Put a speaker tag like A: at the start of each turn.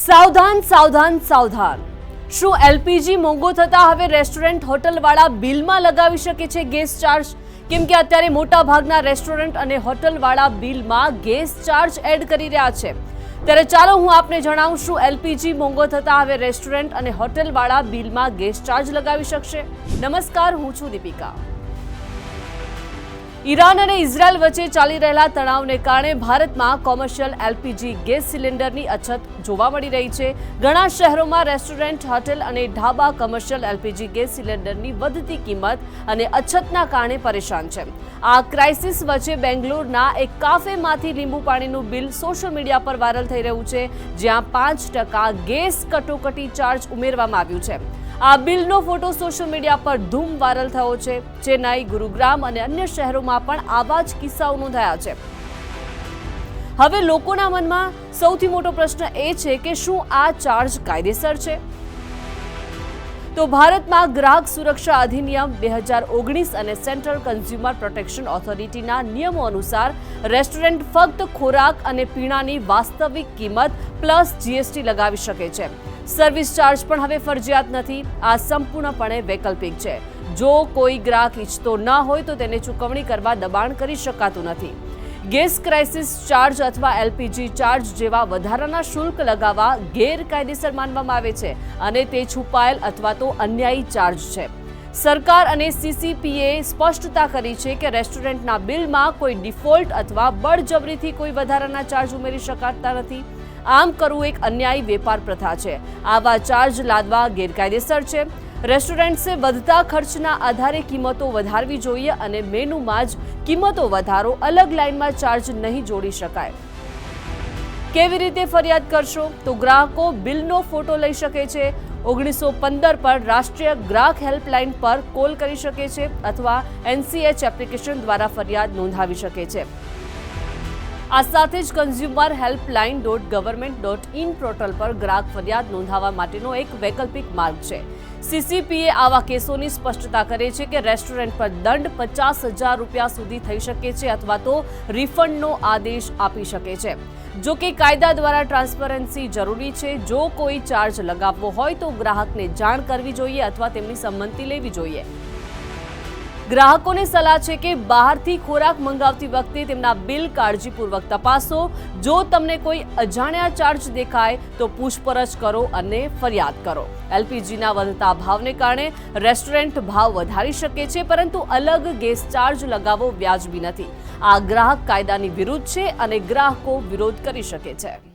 A: સાવધાન સાવધાન સાવધાન। શું એલપીજી મોંઘો થતા હવે રેસ્ટોરન્ટ હોટલવાળા બિલમાં લગાવી શકે છે ગેસ ચાર્જ? કેમ કે અત્યારે મોટા ભાગના રેસ્ટોરન્ટ અને હોટલવાળા બિલમાં ગેસ ચાર્જ એડ કરી રહ્યા છે। ત્યારે ચાલો હું આપને જણાવું શું એલપીજી મોંઘો થતા હવે રેસ્ટોરન્ટ અને હોટલવાળા બિલમાં ગેસ ચાર્જ લગાવી શકશે। નમસ્કાર, હું છું દીપિકા। ઈરાન અને ઇઝરાયલ વચ્ચે ચાલી રહેલા તણાવને કારણે ભારતમાં કોમર્શિયલ એલપીજી ગેસ સિલિન્ડરની અછત જોવા મળી રહી છે। ઘણા શહેરોમાં રેસ્ટોરન્ટ, હોટેલ અને ઢાબા કોમર્શિયલ એલપીજી ગેસ સિલિન્ડરની વધતી કિંમત અને અછતના કારણે પરેશાન છે। આ ક્રાઇસિસ વચ્ચે બેંગ્લોરના એક કાફેમાંથી લીંબુ પાણીનું બિલ સોશિયલ મીડિયા પર વાયરલ થઈ રહ્યું છે, જ્યાં 5% ગેસ કટોકટી ચાર્જ ઉમેરવામાં આવ્યું છે। આ બિલનો ફોટો સોશિયલ મીડિયા પર ધૂમ વાયરલ થયો છે। ચેન્નાઈ, ગુરુગ્રામ અને અન્ય શહેરોમાં પણ આવા જ કિસ્સાઓ નોંધાયા છે। હવે લોકોના મનમાં સૌથી મોટો પ્રશ્ન એ છે કે શું આ ચાર્જ કાયદેસર છે? તો ભારતમાં ગ્રાહક સુરક્ષા અધિનિયમ 2019 અને સેન્ટ્રલ કન્ઝ્યુમર પ્રોટેક્શન ઓથોરિટીના નિયમો અનુસાર રેસ્ટોરન્ટ ફક્ત ખોરાક અને પીણાની વાસ્તવિક કિંમત પ્લસ જીએસટી લગાવી શકે છે। સર્વિસ ચાર્જ પણ હવે ફરજિયાત નથી। આ સંપૂર્ણપણે વૈકલ્પિક છે। જો કોઈ ગ્રાહક ઈચ્છતો ન હોય તો તેને ચૂકવણી કરવા દબાણ કરી શકાતું નથી। ગેસ ક્રાઇસિસ ચાર્જ અથવા એલપીજી ચાર્જ જેવા વધારાના શુલ્ક લગાવવા ગેરકાયદેસર માનવામાં આવે છે અને તે છુપાયેલ અથવા તો અન્યાયી ચાર્જ છે। સરકાર અને સીસીપીએ સ્પષ્ટતા કરી છે કે રેસ્ટોરન્ટના બિલમાં કોઈ ડિફોલ્ટ અથવા બળજબરીથી કોઈ વધારાના ચાર્જ ઉમેરી શકાતા નથી। આમ કરવું એક અન્યાયી વેપાર પ્રથા છે। આવા ચાર્જ લાદવા ગેરકાયદેસર છે। રેસ્ટોરન્ટ્સે વધતા ખર્ચના આધારે કિંમતો વધારવી જોઈએ અને મેનુમાં જ કિંમતો વધારો અલગ લાઇનમાં ચાર્જ નહીં જોડી શકાય। કેવી રીતે ફરિયાદ કરશો? તો ગ્રાહકો બિલનો ફોટો લઈ શકે છે। 1915 પર રાષ્ટ્રીય ગ્રાહક હેલ્પલાઇન પર કોલ કરી શકે છે અથવા એનસીએચ એપ્લિકેશન દ્વારા ફરિયાદ નોંધાવી શકે છે। આ સાથે જ consumerhelpline.government.in પોર્ટલ પર ગ્રાહક ફરિયાદ નોંધાવવા માટેનો એક વૈકલ્પિક માર્ગ છે। સીસીપીએ આવા કેસોની સ્પષ્ટતા કરે છે કે રેસ્ટોરન્ટ પર દંડ 50,000 રૂપિયા સુધી થઈ શકે છે અથવા તો રિફંડનો આદેશ આપી શકે છે। જો કે કાયદા દ્વારા ટ્રાન્સપરન્સી જરૂરી છે। જો કોઈ ચાર્જ લગાવવો હોય તો ગ્રાહકને જાણ કરવી જોઈએ અથવા તેમની સંમતિ લેવી જોઈએ। ગ્રાહકોને સલાહ છે કે બહારથી ખોરાક મંગાવતી વખતે તેમના બિલ કાળજીપૂર્વક તપાસો। જો તમને કોઈ અજાણ્યા ચાર્જ દેખાય તો પૂછપરછ કરો અને ફરિયાદ કરો। એલપીજીના વધતા ભાવને કારણે રેસ્ટોરન્ટ ભાવ વધારી શકે છે, પરંતુ અલગ ગેસ ચાર્જ લગાવવો વ્યાજબી નથી। આ ગ્રાહક કાયદાની વિરુદ્ધ છે અને ગ્રાહકો વિરોધ કરી શકે છે।